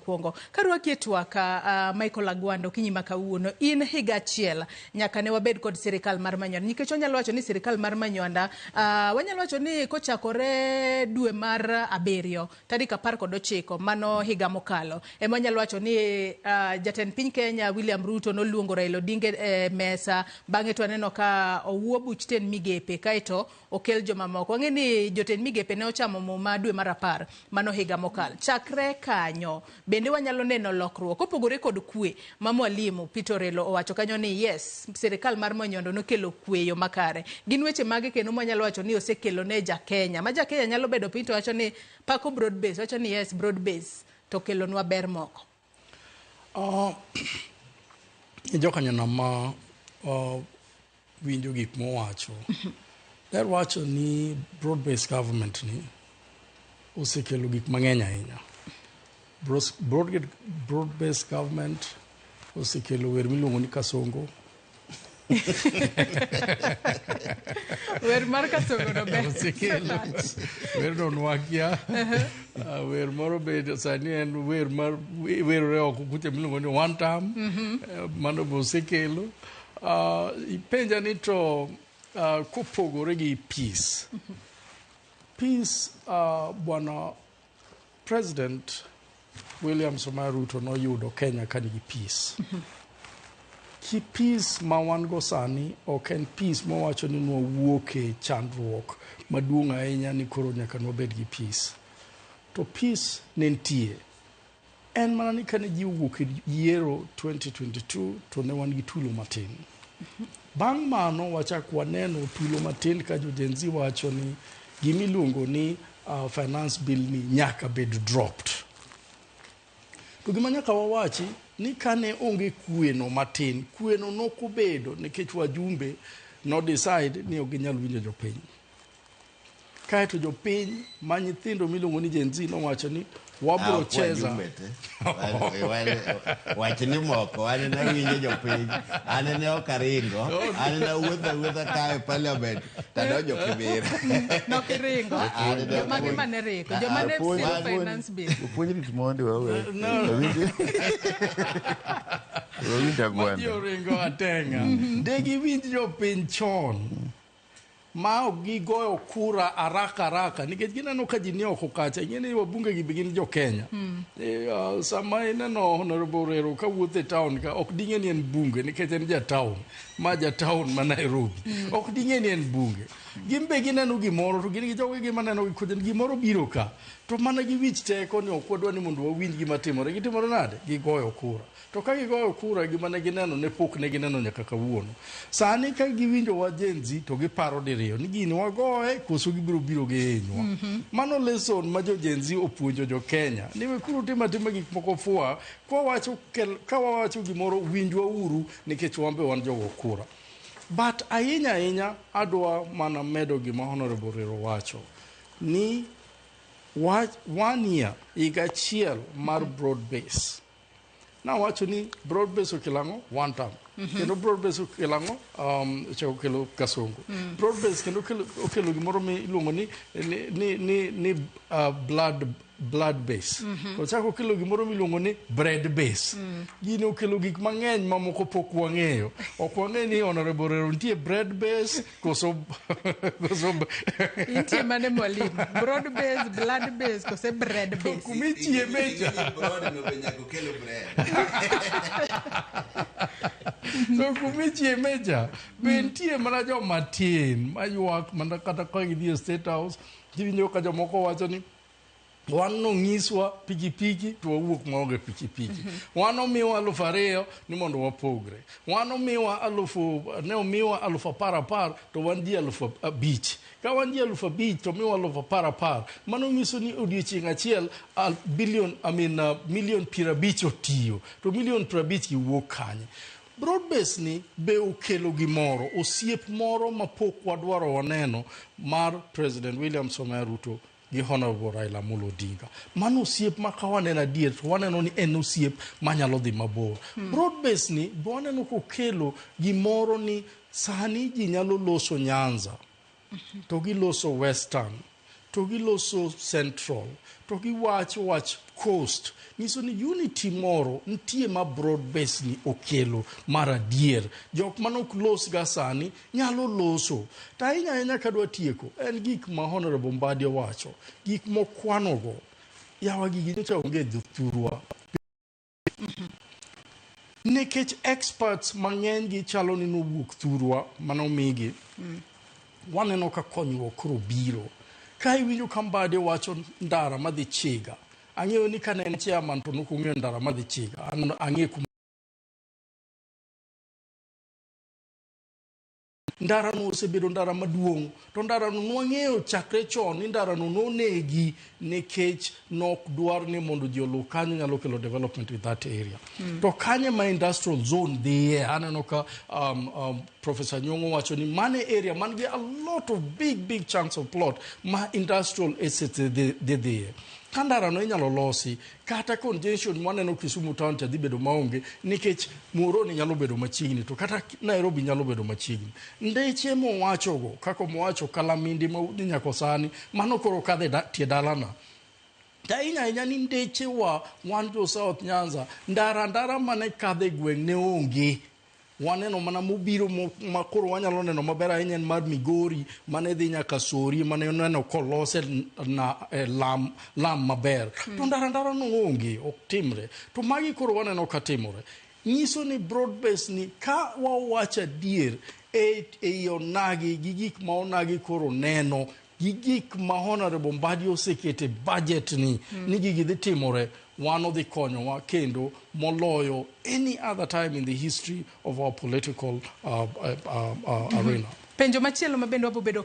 mokwongo. Karwaki twaka Michael Agwanda kinyi makawuono in higa achiel nyaka ne wabed kod sirkal mar Manywanda. Nikech onyalo wacho ni sirkal mar Manywanda wanyalo wacho ni kochakore dwe mar abiriyo tarik 19 mano higa mokalo. Wanyalo wacho ni jatend piny Kenya William Ruto noluongo Raila Odinga mesa bang'e to aneno ka owuo buch ten migepe kaito okel jomamoko. Wang'e ni jotend migepe ne ochamo muma dwe mar 10 mano higa mokalo. Chakre kanyo bende wanyalo neno lokruok kopogore kod kwe ma mwalimu Peter Relo owacho kanyo ni yes sirkal mar Manywanda nokelo kweyo makare. Gin weche mage kendo mwanyalo wacho ni osekelo ne ja Kenya. Ma ja Kenya nyalo bedo piny to wacho ni pako broad base, wacho ni yes broad base to kelo nwa ber moko. Jokanyo nama winjo gik mowacho. Der wacho ni broad based government ni osekelo gik mang'eny ahinya. Broad based government osekelo wer miluongo ni Kasongo. Wer mar Kasongo no ber. Osekelo wer no nwakia. Wer moro bedo sani en wer mar wer oko kuche miluongo ni one time. Mano osekelo. Ipenja ni to kopogore gi peace. Peace bwana President William Samoei Ruto noyudo Kenya kanigi peace. Ki peace ma wan go sani ok en peace mowacho ni nwawuoke chandruok maduong' ahinya ni koro nyaka nwabed gi peace. To peace ne nitie. En mana ni kane ji owuok e yiero 2022 to ne wan gi tulo matin. Bang' mano wachak waneno tulo matin ka jo Gen Z wacho ni gimiluongo ni finance bill ni nyaka bed dropped. To gima nyaka wawachi ni kane onge kweno matin, kweno nokobedo nikech wajumbe no decide ni ok ginyal winjo jopiny. Kaeto jopiny ma nyithindo miluongo ni Gen Z nowacho ni wabro cheza. Wachni moko wane na winjo jopiny, ane ne okaringo, ane na wuotha kae parliament, tadonjo Kibera. No kiringo, jomage mane riko, jomane siro finance bill. Upuonjri timondi wawe. Madio ringo atenga. Degi winj jopiny chon. Ma gigoyo kura haraka nikech gineno ka ji ni oko kacha ing'eni wabunge gi begin jo Kenya. Sama ineno Honorable Rero ka wuotho e town ka ok ding'e ni en bunge nikech en ja town ma Nairobi. Ok ding'e ni en bunge. Gimbe gineno gimoro to gin gi jogo gima neno gimoro biro ka to mana gi wich teko ni ok wadwa ni mondo wawinj gima timore. Gitimore nade? Gigoyo kura. To ka gigoyo kura gima ne gineno ne pok ne gineno nyaka kawuono. Sani ka giwinjo wa Gen Z to giparo diriyo ni gini wagoye koso gibiro gi hinywa. Mano lesson ma jo Gen Z opuonjo jo Kenya. Ni wekuru tima gik moko fua ka wawacho gimoro winjwa uru nikech wambe wan jogo kura. But ahinya adwa mana medo gima Honorable Rero wacho ni 1 year igachiel mar broad base. Na wacho ni broad base okelango one time. Kendo broad base okelango okelo Kasongo. Broad base kendo okelo gimoro miluongo ni blood base. Ochako okelo gimoro miluongo ni bread base. Gini okelo gik mang'eny mamoko pok wang'eyo. Ok wang'e ni Honorable Rero nitie bread base koso Intie mane mwalimu broad base, blood base koso bread base. Kumichie meja. Broad no benya kokelo bread. So kumichie meja bentie mana jo matin mayuak mana kata ka gidhi State House giwinjo ka jomoko wacho ni wan nong'iswa pikipiki to wawuok maonge pikipiki. Wan omiwa 2,000 ni mondo wapogre. Wan omiwa 10,000 to wan ji 5,000. Ka wan ji 5,000 to miwa 10,000. Mano nyiso ni odiochieng' achiel milion 50 otiyo. To milion 50 giwuok kanye. Broad base ni be okelo gimoro, osiep moro mapok wadwaro waneno mar President William Samoei Ruto gi Honorable Raila Amolo Odinga. Mano osiep ma ka waneno adier to waneno ni en osiep manyalo dhi mabor. Broad base ni be waneno kokelo gimoro ni sani ji nyalo loso Nyanza to giloso Western to giloso central, to giwach coast. Nyiso ni unity moro ntie ma broad base ni okelo mar adier. Jok manok los ga sani nyalo loso. Ta inya kadwa tieko en gik ma Honorable Mbadi wacho, gik mokwanogo. Yawa gigi nyocha onge jothurwa. Nikech experts mang'eny gi chalo ni nowuok thurwa manomigi. Waneno ka Konyruok koro biro. Ka iwinjo ka Mbadi wacho ndara madhi Chiga. Ang'eyo ni kane en chairman to nokong'eyo ndara madhi Chiga. Ang'e ndara no osebedo ndara maduong', to ndara no nwang'eyo chakre chon ni ndara no nonegi nikech nok dwar ni mondo ji olu kanyo nyalo kelo development in that area. To kanye ma industrial zone dhiye, aneno ka Professor Nyong'o wacho ni mane area man gi a lot of big chunks of plot ma industrial assets dhiye. Kandara no inyalo losi, kata congestion mwaneno Kisumu town dhi bedo maonge nikech Muhoroni nyalo bedo machiegni, to kata Nairobi nyalo bedo machiegni. Ndeche mowachogo, kako mowacho Kalamindi maudhi nyako sani, mano koro kadhe tie dalana. Ta inya ni ndeche wan jo South Nyanza, ndara mane kadhe gweng' ne onge. Waneno mana mobiro makoro wanyalo neno maber ahinya en mar Migori, mane dhi nyaka Sori, mane neno kolose na lam maber. To ndara no onge, ok timre. To magi koro waneno ka timore. Nyiso ni broad base ni ka wawacho adier e onagi gi gik ma onagi koro neno, gi gik ma Honorable Mbadi osekete budget ni gigi dhi timore, wano dhi konyowa kendo moloyo any other time in the history of our political arena. Penjo machielo mabende wabobedo